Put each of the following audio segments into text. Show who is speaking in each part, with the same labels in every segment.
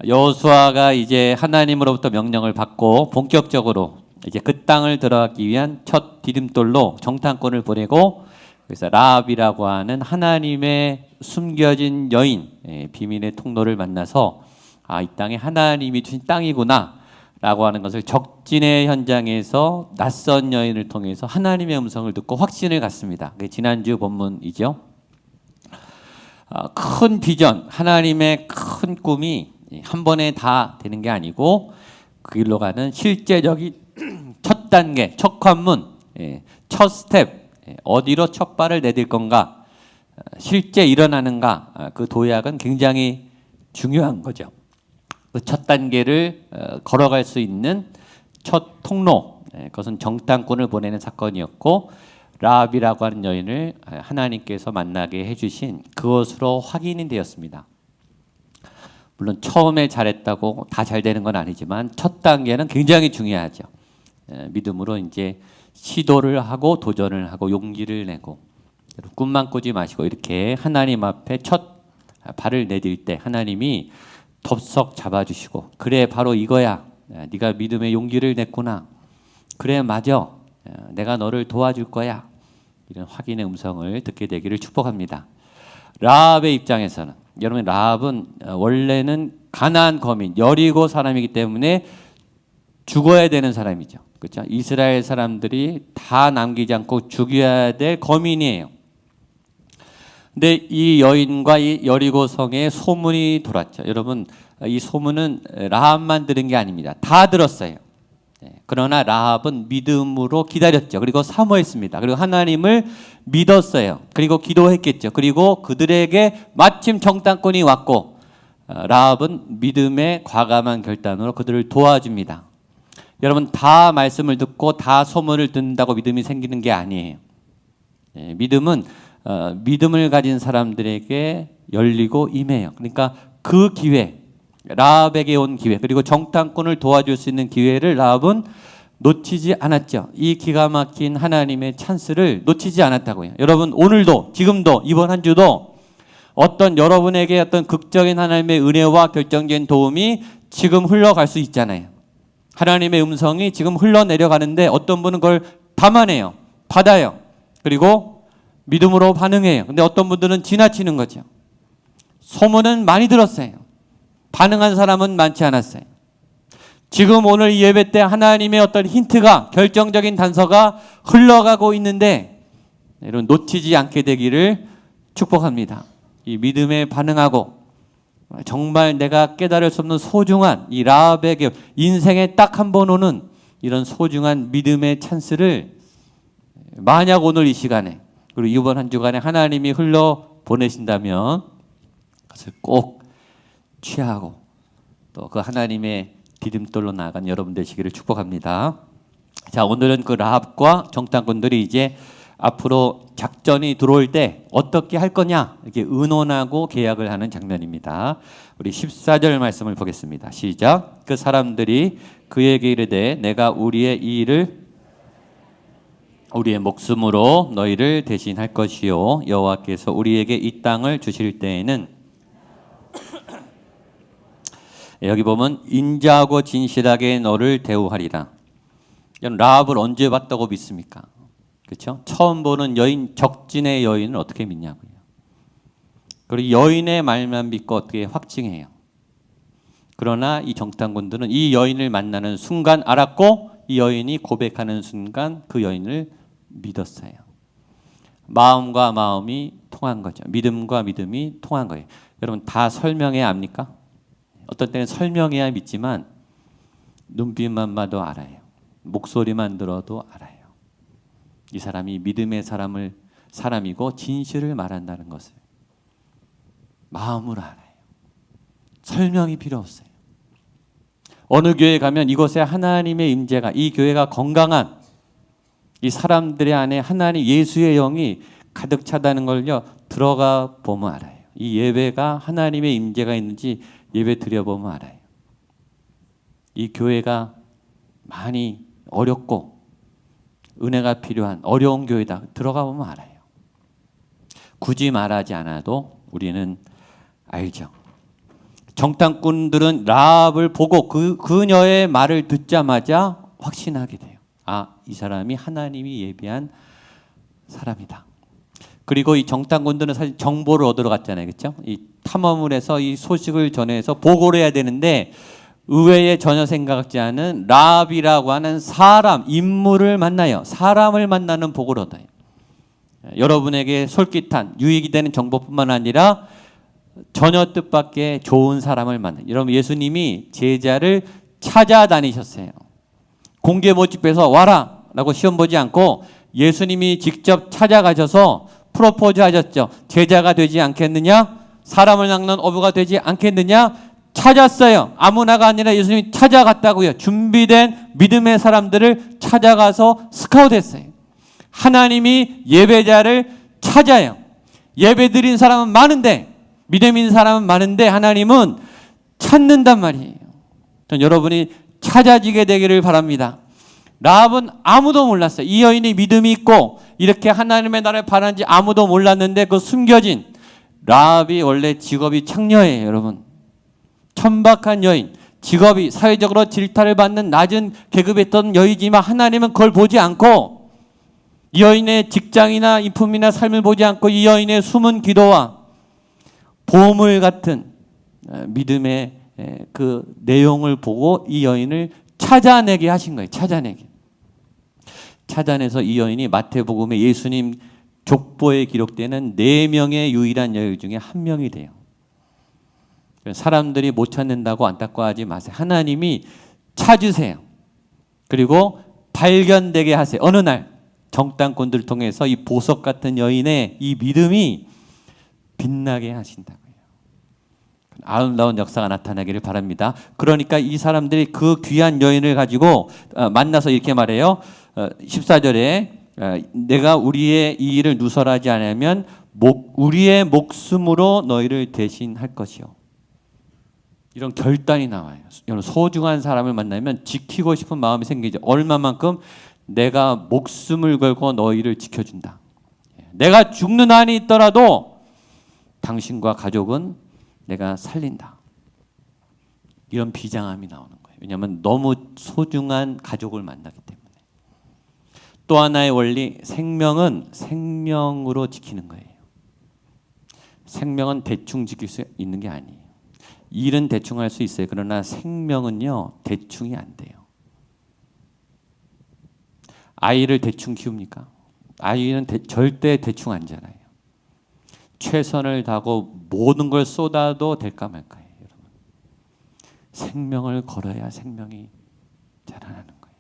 Speaker 1: 여호수아가 이제 하나님으로부터 명령을 받고 본격적으로 이제 그 땅을 들어가기 위한 첫 디딤돌로 정탐꾼을 보내고, 그래서 라합이라고 하는 하나님의 숨겨진 여인, 비밀의 통로를 만나서 이 땅이 하나님이 주신 땅이구나 라고 하는 것을 적진의 현장에서 낯선 여인을 통해서 하나님의 음성을 듣고 확신을 갖습니다. 그게 지난주 본문이죠. 큰 비전, 하나님의 큰 꿈이 한 번에 다 되는 게 아니고 그 길로 가는 실제적인 첫 단계, 첫 관문, 첫 스텝, 어디로 첫 발을 내딜 건가, 실제 일어나는가, 그 도약은 굉장히 중요한 거죠. 그 첫 단계를 걸어갈 수 있는 첫 통로, 그것은 정탐꾼을 보내는 사건이었고, 라합이라고 하는 여인을 하나님께서 만나게 해주신 그것으로 확인이 되었습니다. 물론 처음에 잘했다고 다 잘 되는 건 아니지만 첫 단계는 굉장히 중요하죠. 믿음으로 이제 시도를 하고 도전을 하고 용기를 내고, 꿈만 꾸지 마시고 이렇게 하나님 앞에 첫 발을 내딜 때 하나님이 덥석 잡아주시고, 그래 바로 이거야, 네가 믿음의 용기를 냈구나, 그래 맞아, 내가 너를 도와줄 거야, 이런 확인의 음성을 듣게 되기를 축복합니다. 라합의 입장에서는, 여러분 라합은 원래는 가나안 거민, 여리고 사람이기 때문에 죽어야 되는 사람이죠. 그렇죠? 이스라엘 사람들이 다 남기지 않고 죽여야 될 거민이에요. 근데 이 여인과 이 여리고 성에 소문이 돌았죠. 여러분, 이 소문은 라합만 들은 게 아닙니다. 다 들었어요. 그러나 라합은 믿음으로 기다렸죠. 그리고 사모했습니다. 그리고 하나님을 믿었어요. 그리고 기도했겠죠. 그리고 그들에게 마침 정탐꾼이 왔고, 라합은 믿음의 과감한 결단으로 그들을 도와줍니다. 여러분, 다 말씀을 듣고 다 소문을 듣는다고 믿음이 생기는 게 아니에요. 믿음은 믿음을 가진 사람들에게 열리고 임해요. 그러니까 그 기회, 라합에게 온 기회, 그리고 정탐꾼을 도와줄 수 있는 기회를 라합은 놓치지 않았죠. 이 기가 막힌 하나님의 찬스를 놓치지 않았다고요. 여러분, 오늘도, 지금도, 이번 한 주도 어떤 여러분에게 어떤 극적인 하나님의 은혜와 결정적인 도움이 지금 흘러갈 수 있잖아요. 하나님의 음성이 지금 흘러내려가는데 어떤 분은 그걸 담아내요. 받아요. 그리고 믿음으로 반응해요. 근데 어떤 분들은 지나치는 거죠. 소문은 많이 들었어요. 반응한 사람은 많지 않았어요. 지금 오늘 이 예배 때 하나님의 어떤 힌트가, 결정적인 단서가 흘러가고 있는데, 여러분 놓치지 않게 되기를 축복합니다. 이 믿음에 반응하고 정말 내가 깨달을 수 없는 소중한 이 라합에게 인생에 딱 한 번 오는 이런 소중한 믿음의 찬스를, 만약 오늘 이 시간에 그리고 이번 한 주간에 하나님이 흘러 보내신다면 그것을 꼭 취하고 또 그 하나님의 디딤돌로 나아간 여러분 되시기를 축복합니다. 자, 오늘은 그 라합과 정탐꾼들이 이제 앞으로 작전이 들어올 때 어떻게 할 거냐 이렇게 의논하고 계약을 하는 장면입니다. 우리 14절 말씀을 보겠습니다. 시작. 그 사람들이 그에게 이르되 내가 우리의 이 일을 우리의 목숨으로 너희를 대신할 것이요 여호와께서 우리에게 이 땅을 주실 때에는 여기 보면 인자하고 진실하게 너를 대우하리라. 라합을 언제 봤다고 믿습니까? 그렇죠? 처음 보는 여인, 적진의 여인을 어떻게 믿냐고요. 그리고 여인의 말만 믿고 어떻게 확증해요. 그러나 이 정탐꾼들은 이 여인을 만나는 순간 알았고, 이 여인이 고백하는 순간 그 여인을 믿었어요. 마음과 마음이 통한 거죠. 믿음과 믿음이 통한 거예요. 여러분 다 설명해야 압니까? 어떤 때는 설명해야 믿지만 눈빛만 봐도 알아요. 목소리만 들어도 알아요. 이 사람이 믿음의 사람이고 진실을 말한다는 것을 마음으로 알아요. 설명이 필요 없어요. 어느 교회 가면 이곳에 하나님의 임재가, 이 교회가 건강한, 이 사람들의 안에 하나님 예수의 영이 가득 차다는 걸요 들어가 보면 알아요. 이 예배가 하나님의 임재가 있는지 예배 드려보면 알아요. 이 교회가 많이 어렵고 은혜가 필요한 어려운 교회다 들어가 보면 알아요. 굳이 말하지 않아도 우리는 알죠. 정탐꾼들은 라합을 보고 그녀의 말을 듣자마자 확신하게 돼요. 아, 이 사람이 하나님이 예비한 사람이다. 그리고 이 정탐꾼들은 사실 정보를 얻으러 갔잖아요. 그렇죠? 이 탐험을 해서 이 소식을 전해서 보고를 해야 되는데 의외에 전혀 생각지 않은 라합이라고 하는 사람, 인물을 만나요. 사람을 만나는 복을 얻어요. 여러분에게 솔깃한 유익이 되는 정보뿐만 아니라 전혀 뜻밖의 좋은 사람을 만나요. 여러분, 예수님이 제자를 찾아다니셨어요. 공개 모집해서 와라 라고 시험 보지 않고 예수님이 직접 찾아가셔서 프로포즈 하셨죠. 제자가 되지 않겠느냐? 사람을 낚는 어부가 되지 않겠느냐? 찾았어요. 아무나가 아니라 예수님이 찾아갔다고요. 준비된 믿음의 사람들을 찾아가서 스카우트했어요. 하나님이 예배자를 찾아요. 예배 드린 사람은 많은데, 믿음 있는 사람은 많은데 하나님은 찾는단 말이에요. 전 여러분이 찾아지게 되기를 바랍니다. 라합은 아무도 몰랐어요. 이 여인이 믿음이 있고 이렇게 하나님의 나라를 바라는지 아무도 몰랐는데 그 숨겨진 라합이 원래 직업이 창녀예요. 여러분, 천박한 여인, 직업이 사회적으로 질타를 받는 낮은 계급에 있던 여인이지만 하나님은 그걸 보지 않고 이 여인의 직장이나 인품이나 삶을 보지 않고 이 여인의 숨은 기도와 보물 같은 믿음의 그 내용을 보고 이 여인을 찾아내게 하신 거예요. 찾아내서 이 여인이 마태복음에 예수님 족보에 기록되는 4명의 유일한 여인 중에 한 명이 돼요. 사람들이 못 찾는다고 안타까워하지 마세요. 하나님이 찾으세요. 그리고 발견되게 하세요. 어느 날 정탐꾼들을 통해서 이 보석 같은 여인의 이 믿음이 빛나게 하신다고요. 아름다운 역사가 나타나기를 바랍니다. 그러니까 이 사람들이 그 귀한 여인을 가지고 만나서 이렇게 말해요. 14절에 내가 우리의 이 일을 누설하지 않으면 우리의 목숨으로 너희를 대신할 것이요. 이런 결단이 나와요. 소중한 사람을 만나면 지키고 싶은 마음이 생기죠. 얼마만큼 내가 목숨을 걸고 너희를 지켜준다. 내가 죽는 한이 있더라도 당신과 가족은 내가 살린다. 이런 비장함이 나오는 거예요. 왜냐하면 너무 소중한 가족을 만나기 때문에. 또 하나의 원리, 생명은 생명으로 지키는 거예요. 생명은 대충 지킬 수 있는 게 아니에요. 일은 대충 할 수 있어요. 그러나 생명은요, 대충이 안 돼요. 아이를 대충 키웁니까? 아이는 절대 대충 안 자라요. 최선을 다하고 모든 걸 쏟아도 될까 말까요, 여러분. 생명을 걸어야 생명이 자라나는 거예요.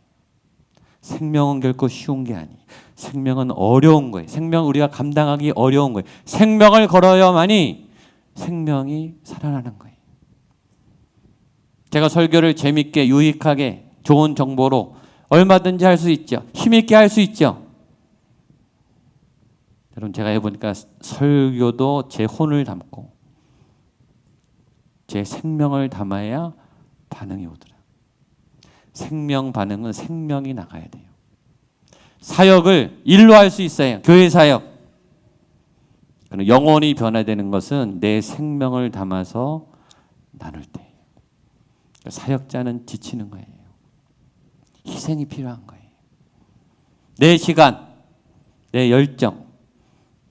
Speaker 1: 생명은 결코 쉬운 게 아니에요. 생명은 어려운 거예요. 생명 우리가 감당하기 어려운 거예요. 생명을 걸어야만이 생명이 살아나는 거예요. 제가 설교를 재밌게 유익하게 좋은 정보로 얼마든지 할 수 있죠. 힘있게 할 수 있죠. 여러분, 제가 해보니까 설교도 제 혼을 담고 제 생명을 담아야 반응이 오더라. 생명 반응은 생명이 나가야 돼요. 사역을 일로 할 수 있어요. 교회 사역. 영혼이 변화되는 것은 내 생명을 담아서 나눌 때예요. 사역자는 지치는 거예요. 희생이 필요한 거예요. 내 시간, 내 열정.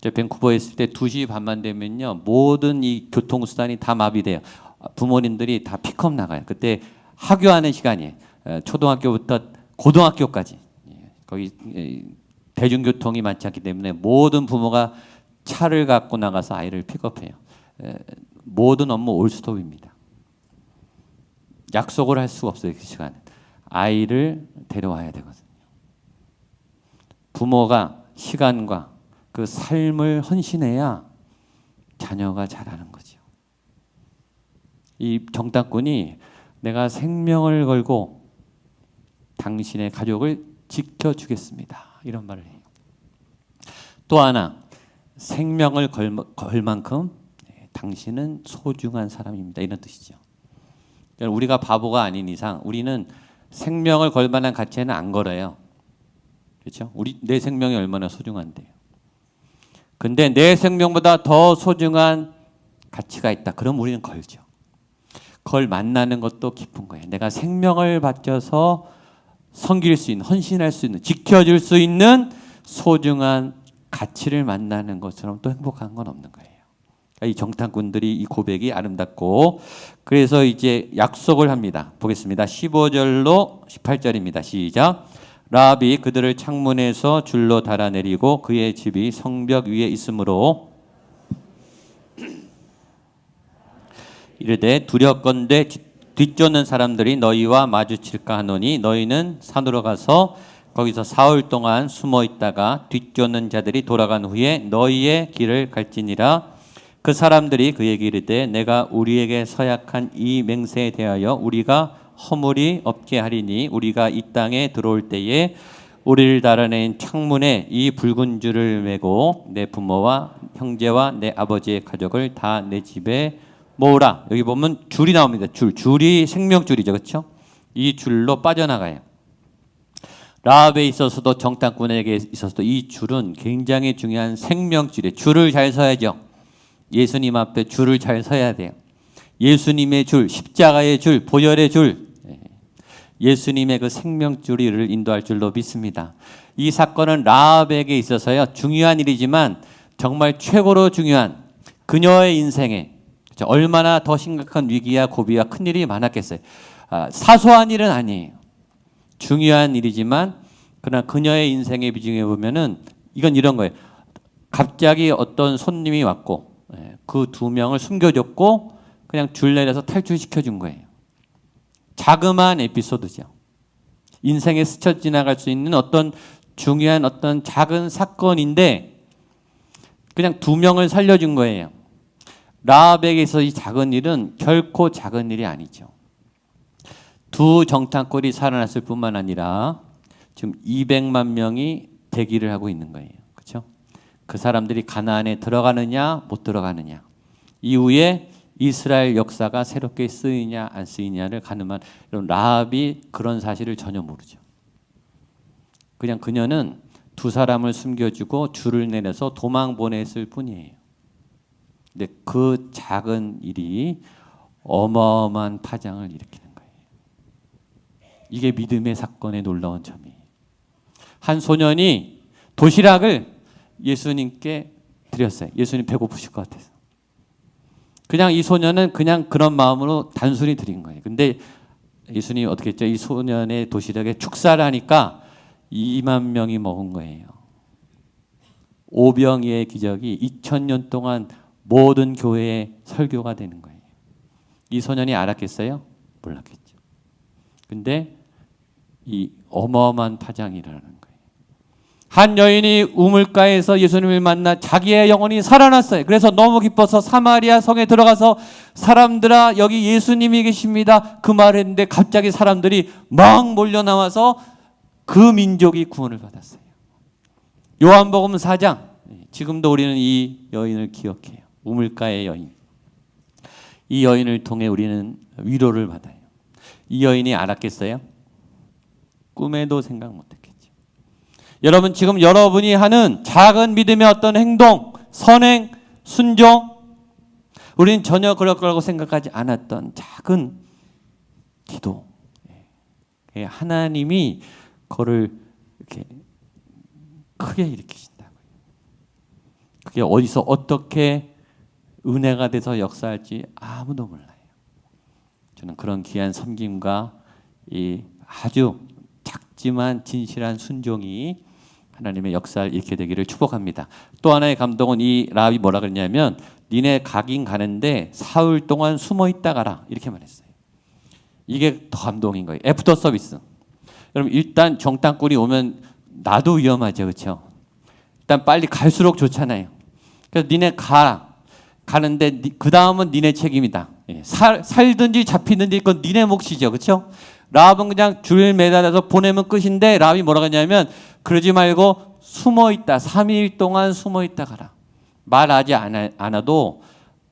Speaker 1: 저 밴쿠버에 있을 때 2시 반만 되면요, 모든 이 교통수단이 다 마비돼요. 부모님들이 다 픽업 나가요. 그때 하교하는 시간이에요. 초등학교부터 고등학교까지. 거기 대중교통이 많지 않기 때문에 모든 부모가 차를 갖고 나가서 아이를 픽업해요. 모든 업무 올스톱입니다. 약속을 할 수가 없어요. 그 시간에 아이를 데려와야 되거든요. 부모가 시간과 그 삶을 헌신해야 자녀가 자라는 거죠. 이 정탐꾼이 내가 생명을 걸고 당신의 가족을 지켜주겠습니다. 이런 말을 해요. 또 하나, 생명을 걸 만큼 당신은 소중한 사람입니다. 이런 뜻이죠. 우리가 바보가 아닌 이상 우리는 생명을 걸 만한 가치에는 안 걸어요. 그렇죠? 내 생명이 얼마나 소중한데요. 근데 내 생명보다 더 소중한 가치가 있다. 그럼 우리는 걸죠. 그걸 만나는 것도 기쁜 거예요. 내가 생명을 바쳐서 섬길 수 있는, 헌신할 수 있는, 지켜줄 수 있는 소중한 가치를 만나는 것처럼 또 행복한 건 없는 거예요. 이 정탐꾼들이 이 고백이 아름답고, 그래서 이제 약속을 합니다. 보겠습니다. 15절로 18절입니다. 시작. 라합이 그들을 창문에서 줄로 달아내리고 그의 집이 성벽 위에 있으므로 이르되 두렵건대 뒤쫓는 사람들이 너희와 마주칠까 하노니 너희는 산으로 가서 거기서 사흘 동안 숨어 있다가 뒤쫓는 자들이 돌아간 후에 너희의 길을 갈지니라. 그 사람들이 그에게 이르되 내가 우리에게 서약한 이 맹세에 대하여 우리가 허물이 없게 하리니 우리가 이 땅에 들어올 때에 우리를 달아낸 창문에 이 붉은 줄을 메고 내 부모와 형제와 내 아버지의 가족을 다 내 집에 모으라. 여기 보면 줄이 나옵니다. 줄이 생명줄이죠, 그렇죠? 이 줄로 빠져나가요. 라합에 있어서도 정탐꾼에게 있어서도 이 줄은 굉장히 중요한 생명줄이에요. 줄을 잘 서야죠. 예수님 앞에 줄을 잘 서야 돼요. 예수님의 줄, 십자가의 줄, 보혈의 줄, 예수님의 그 생명줄이 이를 인도할 줄로 믿습니다. 이 사건은 라합에게 있어서요 중요한 일이지만 정말 최고로 중요한 그녀의 인생에 얼마나 더 심각한 위기와 고비와 큰 일이 많았겠어요. 사소한 일은 아니에요. 중요한 일이지만 그러나 그녀의 인생의 비중에 보면은 이건 이런 거예요. 갑자기 어떤 손님이 왔고 그 두 명을 숨겨줬고 그냥 줄 내려서 탈출시켜준 거예요. 자그마한 에피소드죠. 인생에 스쳐 지나갈 수 있는 어떤 중요한 어떤 작은 사건인데 그냥 두 명을 살려준 거예요. 라합에게서 이 작은 일은 결코 작은 일이 아니죠. 두 정탐꾼이 살아났을 뿐만 아니라 지금 200만 명이 대기를 하고 있는 거예요. 그렇죠? 그 사람들이 가나안에 들어가느냐 못 들어가느냐, 이후에 이스라엘 역사가 새롭게 쓰이냐 안 쓰이냐를 가늠한 라합이 그런 사실을 전혀 모르죠. 그냥 그녀는 두 사람을 숨겨주고 줄을 내려서 도망 보냈을 뿐이에요. 근데 그 작은 일이 어마어마한 파장을 일으키는 거예요. 이게 믿음의 사건의 놀라운 점이에요. 한 소년이 도시락을 예수님께 드렸어요. 예수님 배고프실 것 같아서. 그냥 이 소년은 그냥 그런 마음으로 단순히 드린 거예요. 근데 예수님이 어떻게 했죠? 이 소년의 도시락에 축사를 하니까 2만 명이 먹은 거예요. 오병이의 기적이 2000년 동안 모든 교회의 설교가 되는 거예요. 이 소년이 알았겠어요? 몰랐겠죠. 근데 이 어마어마한 파장이 일어나는 거예요. 한 여인이 우물가에서 예수님을 만나 자기의 영혼이 살아났어요. 그래서 너무 기뻐서 사마리아 성에 들어가서 사람들아 여기 예수님이 계십니다 그 말을 했는데 갑자기 사람들이 막 몰려 나와서 그 민족이 구원을 받았어요. 요한복음 4장, 지금도 우리는 이 여인을 기억해요. 우물가의 여인. 이 여인을 통해 우리는 위로를 받아요. 이 여인이 알았겠어요? 꿈에도 생각 못했겠죠. 여러분 지금 여러분이 하는 작은 믿음의 어떤 행동, 선행, 순종, 우리는 전혀 그럴 거라고 생각하지 않았던 작은 기도, 하나님이 그거를 이렇게 크게 일으키신다고요. 그게 어디서 어떻게 은혜가 돼서 역사할지 아무도 몰라요. 저는 그런 귀한 섬김과 이 아주 작지만 진실한 순종이 하나님의 역사를 일으키게 되기를 축복합니다. 또 하나의 감동은 이 라합이 뭐라 그랬냐면 니네 가긴 가는데 사흘 동안 숨어 있다 가라 이렇게 말했어요. 이게 더 감동인 거예요. 애프터 서비스. 여러분 일단 정탐꾼이 오면 나도 위험하죠, 그렇죠? 일단 빨리 갈수록 좋잖아요. 그래서 니네 가는데 그 다음은 니네 책임이다. 살든지 잡히든지 그건 니네 몫이죠, 그렇죠? 라합은 그냥 줄 매달아서 보내면 끝인데 라합이 뭐라고 했냐면 그러지 말고 숨어 있다. 3일 동안 숨어 있다 가라. 말하지 않아도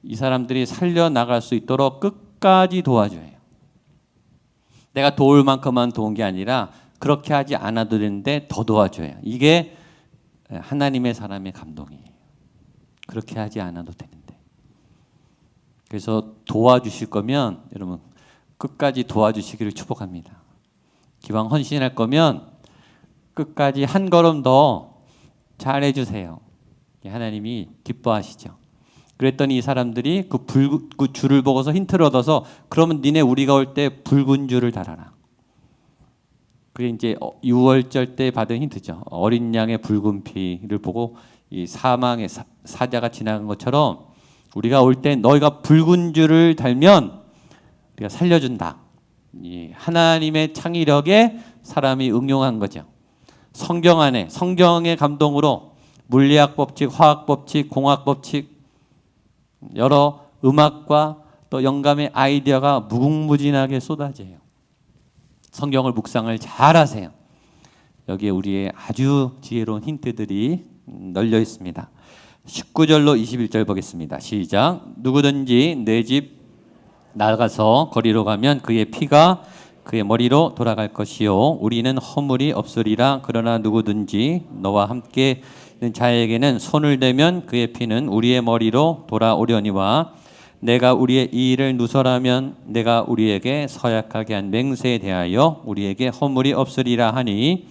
Speaker 1: 이 사람들이 살려나갈 수 있도록 끝까지 도와줘요. 내가 도울 만큼만 도운 게 아니라 그렇게 하지 않아도 되는데 더 도와줘요. 이게 하나님의 사람의 감동이에요. 그렇게 하지 않아도 되는데. 그래서 도와주실 거면 여러분 끝까지 도와주시기를 축복합니다. 기왕 헌신할 거면 끝까지 한 걸음 더 잘해 주세요. 하나님이 기뻐하시죠. 그랬더니 이 사람들이 그 줄을 보고서 힌트를 얻어서 그러면 니네 우리가 올 때 붉은 줄을 달아라. 그게 이제 6월절 때 받은 힌트죠. 어린 양의 붉은 피를 보고 이 사망의 사자가 지나간 것처럼 우리가 올 때 너희가 붉은 줄을 달면 우리가 살려준다. 이 하나님의 창의력에 사람이 응용한 거죠. 성경 안에 성경의 감동으로 물리학 법칙, 화학 법칙, 공학 법칙 여러 음악과 또 영감의 아이디어가 무궁무진하게 쏟아져요. 성경을 묵상을 잘 하세요. 여기에 우리의 아주 지혜로운 힌트들이 널려 있습니다. 19절로 21절 보겠습니다. 시작. 누구든지 내 집 나가서 거리로 가면 그의 피가 그의 머리로 돌아갈 것이요 우리는 허물이 없으리라. 그러나 누구든지 너와 함께 있는 자에게는 손을 대면 그의 피는 우리의 머리로 돌아오려니와 내가 우리의 이 일을 누설하면 내가 우리에게 서약하게 한 맹세에 대하여 우리에게 허물이 없으리라 하니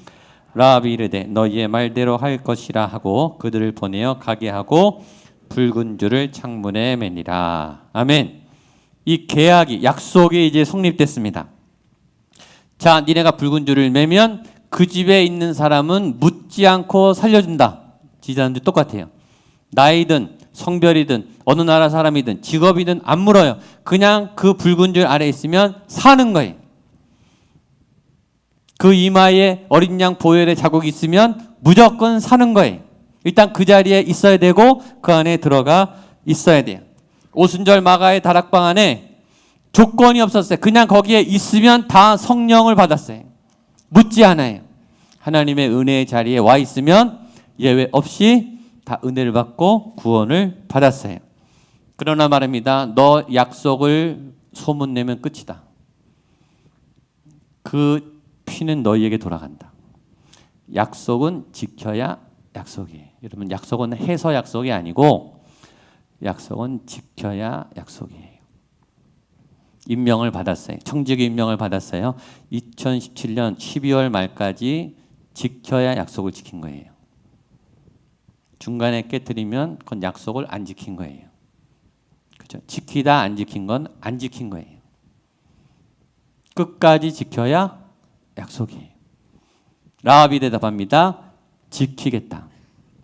Speaker 1: 라합이 이르되 너희의 말대로 할 것이라 하고 그들을 보내어 가게 하고 붉은 줄을 창문에 매니라. 아멘. 이 계약이 약속이 이제 성립됐습니다. 자, 니네가 붉은 줄을 매면 그 집에 있는 사람은 묻지 않고 살려준다. 지자는데 똑같아요. 나이든 성별이든 어느 나라 사람이든 직업이든 안 물어요. 그냥 그 붉은 줄 아래 있으면 사는 거예요. 그 이마에 어린 양 보혈의 자국이 있으면 무조건 사는 거예요. 일단 그 자리에 있어야 되고 그 안에 들어가 있어야 돼요. 오순절 마가의 다락방 안에 조건이 없었어요. 그냥 거기에 있으면 다 성령을 받았어요. 묻지 않아요. 하나님의 은혜의 자리에 와 있으면 예외 없이 다 은혜를 받고 구원을 받았어요. 그러나 말입니다. 너 약속을 소문내면 끝이다. 그 피는 너희에게 돌아간다. 약속은 지켜야 약속이에요. 여러분 약속은 해서 약속이 아니고 약속은 지켜야 약속이에요. 임명을 받았어요. 청지기 임명을 받았어요. 2017년 12월 말까지 지켜야 약속을 지킨 거예요. 중간에 깨뜨리면 그건 약속을 안 지킨 거예요. 그렇죠? 지키다 안 지킨 건 안 지킨 거예요. 끝까지 지켜야 약속이에요. 라합이 대답합니다. 지키겠다.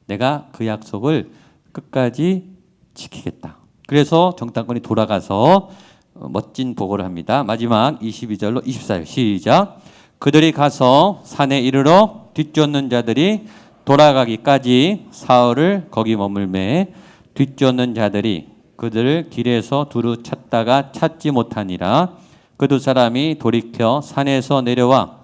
Speaker 1: 내가 그 약속을 끝까지 지키겠다. 그래서 정탐꾼이 돌아가서 멋진 보고를 합니다. 마지막 22절로 24절 시작. 그들이 가서 산에 이르러 뒤쫓는 자들이 돌아가기까지 사흘을 거기 머물매 뒤쫓는 자들이 그들을 길에서 두루 찾다가 찾지 못하니라. 그 두 사람이 돌이켜 산에서 내려와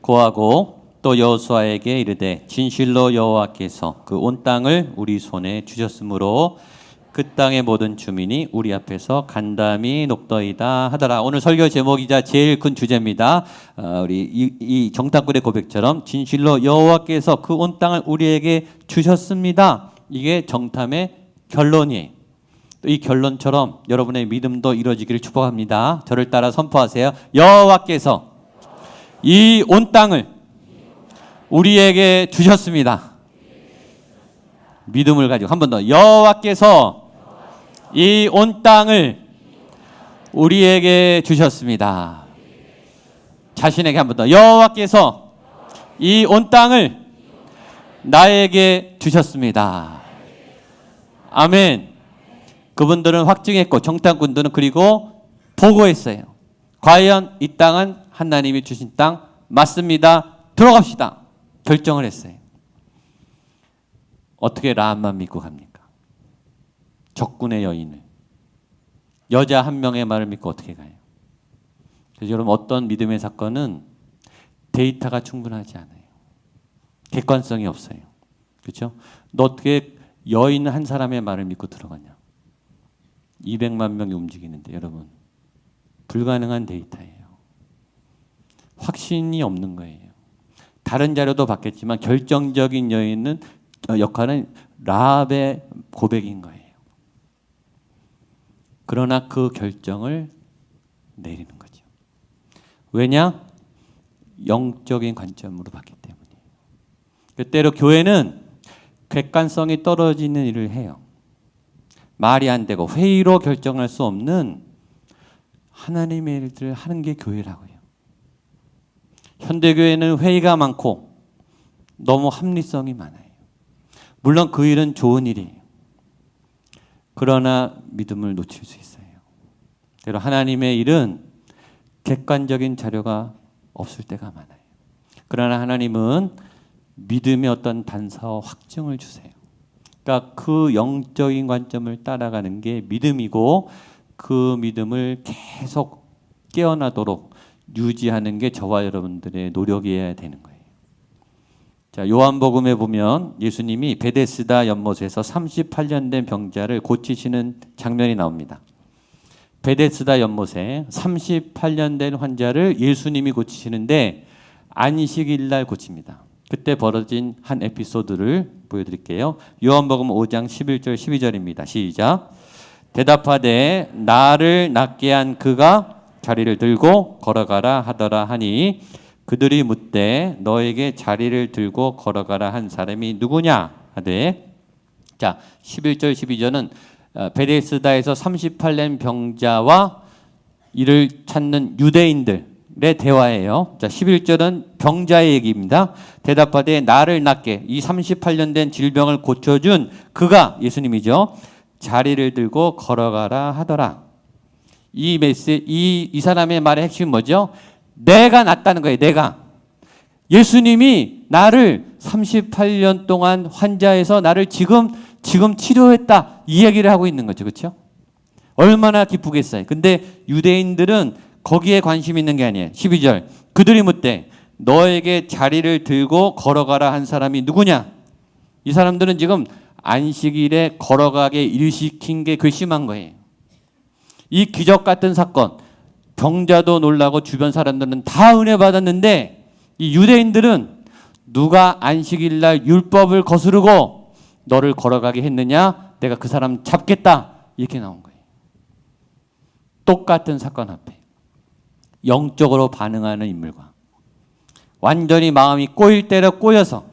Speaker 1: 고하고 또 여호수아에게 이르되 진실로 여호와께서 그 온 땅을 우리 손에 주셨으므로 그 땅의 모든 주민이 우리 앞에서 간담이 높더이다 하더라. 오늘 설교 제목이자 제일 큰 주제입니다. 우리 이 정탐꾼의 고백처럼 진실로 여호와께서 그 온 땅을 우리에게 주셨습니다. 이게 정탐의 결론이에요. 또 이 결론처럼 여러분의 믿음도 이루어지기를 축복합니다. 저를 따라 선포하세요. 여호와께서 이 온 땅을 우리에게 주셨습니다. 믿음을 가지고 한 번 더 여호와께서 이 온 땅을 우리에게 주셨습니다. 자신에게 한 번 더 여호와께서 이 온 땅을 나에게 주셨습니다. 아멘. 그분들은 확증했고 정탐꾼들은 그리고 보고했어요. 과연 이 땅은 하나님이 주신 땅 맞습니다. 들어갑시다. 결정을 했어요. 어떻게 라합만 믿고 갑니까? 적군의 여인을. 여자 한 명의 말을 믿고 어떻게 가요? 그래서 여러분 어떤 믿음의 사건은 데이터가 충분하지 않아요. 객관성이 없어요. 그렇죠? 너 어떻게 여인 한 사람의 말을 믿고 들어가냐? 200만 명이 움직이는데 여러분 불가능한 데이터예요. 확신이 없는 거예요. 다른 자료도 받겠지만 결정적인 여인은 역할은 라합의 고백인 거예요. 그러나 그 결정을 내리는 거죠. 왜냐? 영적인 관점으로 봤기 때문이에요. 때로 교회는 객관성이 떨어지는 일을 해요. 말이 안 되고 회의로 결정할 수 없는 하나님의 일들을 하는 게 교회라고요. 현대교회는 회의가 많고 너무 합리성이 많아요. 물론 그 일은 좋은 일이에요. 그러나 믿음을 놓칠 수 있어요. 때로 하나님의 일은 객관적인 자료가 없을 때가 많아요. 그러나 하나님은 믿음의 어떤 단서와 확증을 주세요. 그러니까 그 영적인 관점을 따라가는 게 믿음이고 그 믿음을 계속 깨어나도록 유지하는 게 저와 여러분들의 노력이어야 되는 거예요. 자, 요한복음에 보면 예수님이 베데스다 연못에서 38년 된 병자를 고치시는 장면이 나옵니다. 베데스다 연못에 38년 된 환자를 예수님이 고치시는데 안식일 날 고칩니다. 그때 벌어진 한 에피소드를 보여드릴게요. 요한복음 5장 11절 12절입니다. 시작. 대답하되 나를 낫게 한 그가 자리를 들고 걸어가라 하더라 하니 그들이 묻되 너에게 자리를 들고 걸어가라 한 사람이 누구냐 하되, 자 11절 12절은 베데스다에서 38년 병자와 이를 찾는 유대인들의 대화예요. 자 11절은 병자의 얘기입니다. 대답하되 나를 낫게, 이 38년 된 질병을 고쳐준 그가 예수님이죠. 자리를 들고 걸어가라 하더라. 이 사람의 말의 핵심은 뭐죠? 내가 낫다는 거예요. 내가. 예수님이 나를 38년 동안 환자에서 나를 지금 치료했다. 이 얘기를 하고 있는 거죠. 그렇죠? 얼마나 기쁘겠어요. 근데 유대인들은 거기에 관심 있는 게 아니에요. 12절. 그들이 묻되 너에게 자리를 들고 걸어가라 한 사람이 누구냐? 이 사람들은 지금 안식일에 걸어가게 일시킨 게 괘씸한 거예요. 이 기적 같은 사건, 병자도 놀라고 주변 사람들은 다 은혜 받았는데 이 유대인들은 누가 안식일 날 율법을 거스르고 너를 걸어가게 했느냐? 내가 그 사람 잡겠다. 이렇게 나온 거예요. 똑같은 사건 앞에 영적으로 반응하는 인물과 완전히 마음이 꼬일 대로 꼬여서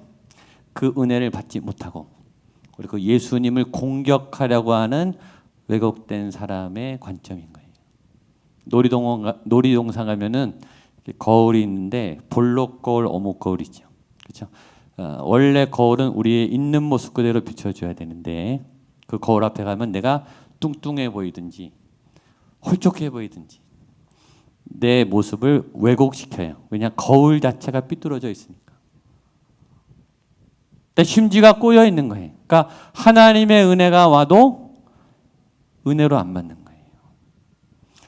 Speaker 1: 그 은혜를 받지 못하고 그리고 예수님을 공격하려고 하는 왜곡된 사람의 관점인 거예요. 놀이동산 가면은 거울이 있는데 볼록 거울, 오목 거울이죠. 그렇죠? 원래 거울은 우리의 있는 모습 그대로 비춰줘야 되는데 그 거울 앞에 가면 내가 뚱뚱해 보이든지 홀쭉해 보이든지 내 모습을 왜곡시켜요. 왜냐 거울 자체가 삐뚤어져 있으니까. 심지가 꼬여 있는 거예요. 그러니까 하나님의 은혜가 와도 은혜로 안 받는 거예요.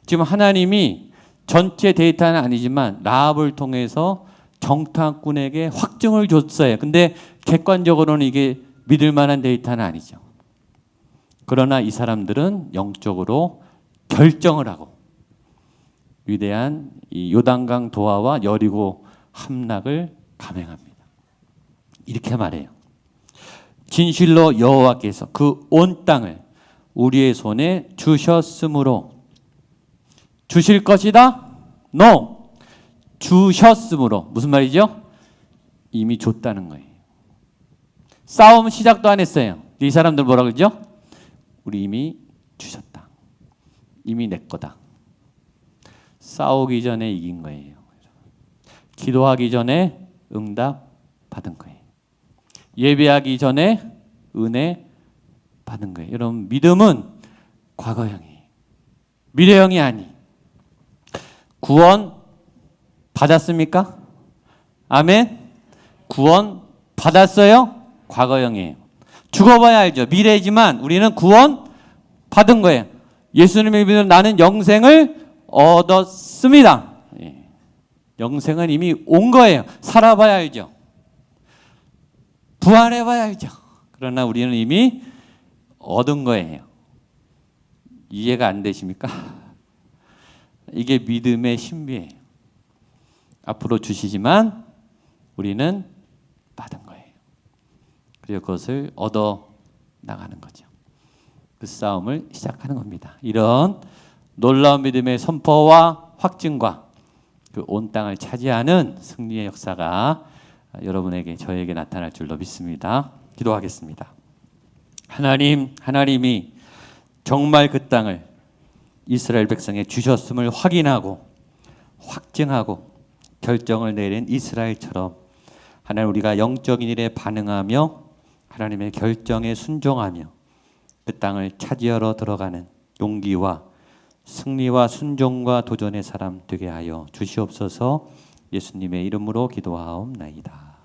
Speaker 1: 지금 하나님이 전체 데이터는 아니지만 라합을 통해서 정탐꾼에게 확증을 줬어요. 근데 객관적으로는 이게 믿을 만한 데이터는 아니죠. 그러나 이 사람들은 영적으로 결정을 하고 위대한 이 요단강 도하와 여리고 함락을 감행합니다. 이렇게 말해요. 진실로 여호와께서 그 온 땅을 우리의 손에 주셨으므로. 주실 것이다? No. 주셨으므로. 무슨 말이죠? 이미 줬다는 거예요. 싸움 시작도 안 했어요. 이 사람들 뭐라 그러죠? 우리 이미 주셨다. 이미 내 거다. 싸우기 전에 이긴 거예요. 기도하기 전에 응답 받은 거예요. 예배하기 전에 은혜 받은 거예요. 여러분 믿음은 과거형이에요. 미래형이 아니. 구원 받았습니까? 아멘. 구원 받았어요? 과거형이에요. 죽어봐야 알죠. 미래지만 우리는 구원 받은 거예요. 예수님을 믿으면 나는 영생을 얻었습니다. 영생은 이미 온 거예요. 살아봐야 알죠. 부활해봐야 알죠. 그러나 우리는 이미 얻은 거예요. 이해가 안 되십니까? 이게 믿음의 신비예요. 앞으로 주시지만 우리는 받은 거예요. 그리고 그것을 얻어 나가는 거죠. 그 싸움을 시작하는 겁니다. 이런 놀라운 믿음의 선포와 확증과 그 온 땅을 차지하는 승리의 역사가 여러분에게 저에게 나타날 줄로 믿습니다. 기도하겠습니다. 하나님이 정말 그 땅을 이스라엘 백성에 주셨음을 확인하고 확증하고 결정을 내린 이스라엘처럼 하나님 우리가 영적인 일에 반응하며 하나님의 결정에 순종하며 그 땅을 차지하러 들어가는 용기와 승리와 순종과 도전의 사람 되게 하여 주시옵소서. 예수님의 이름으로 기도하옵나이다.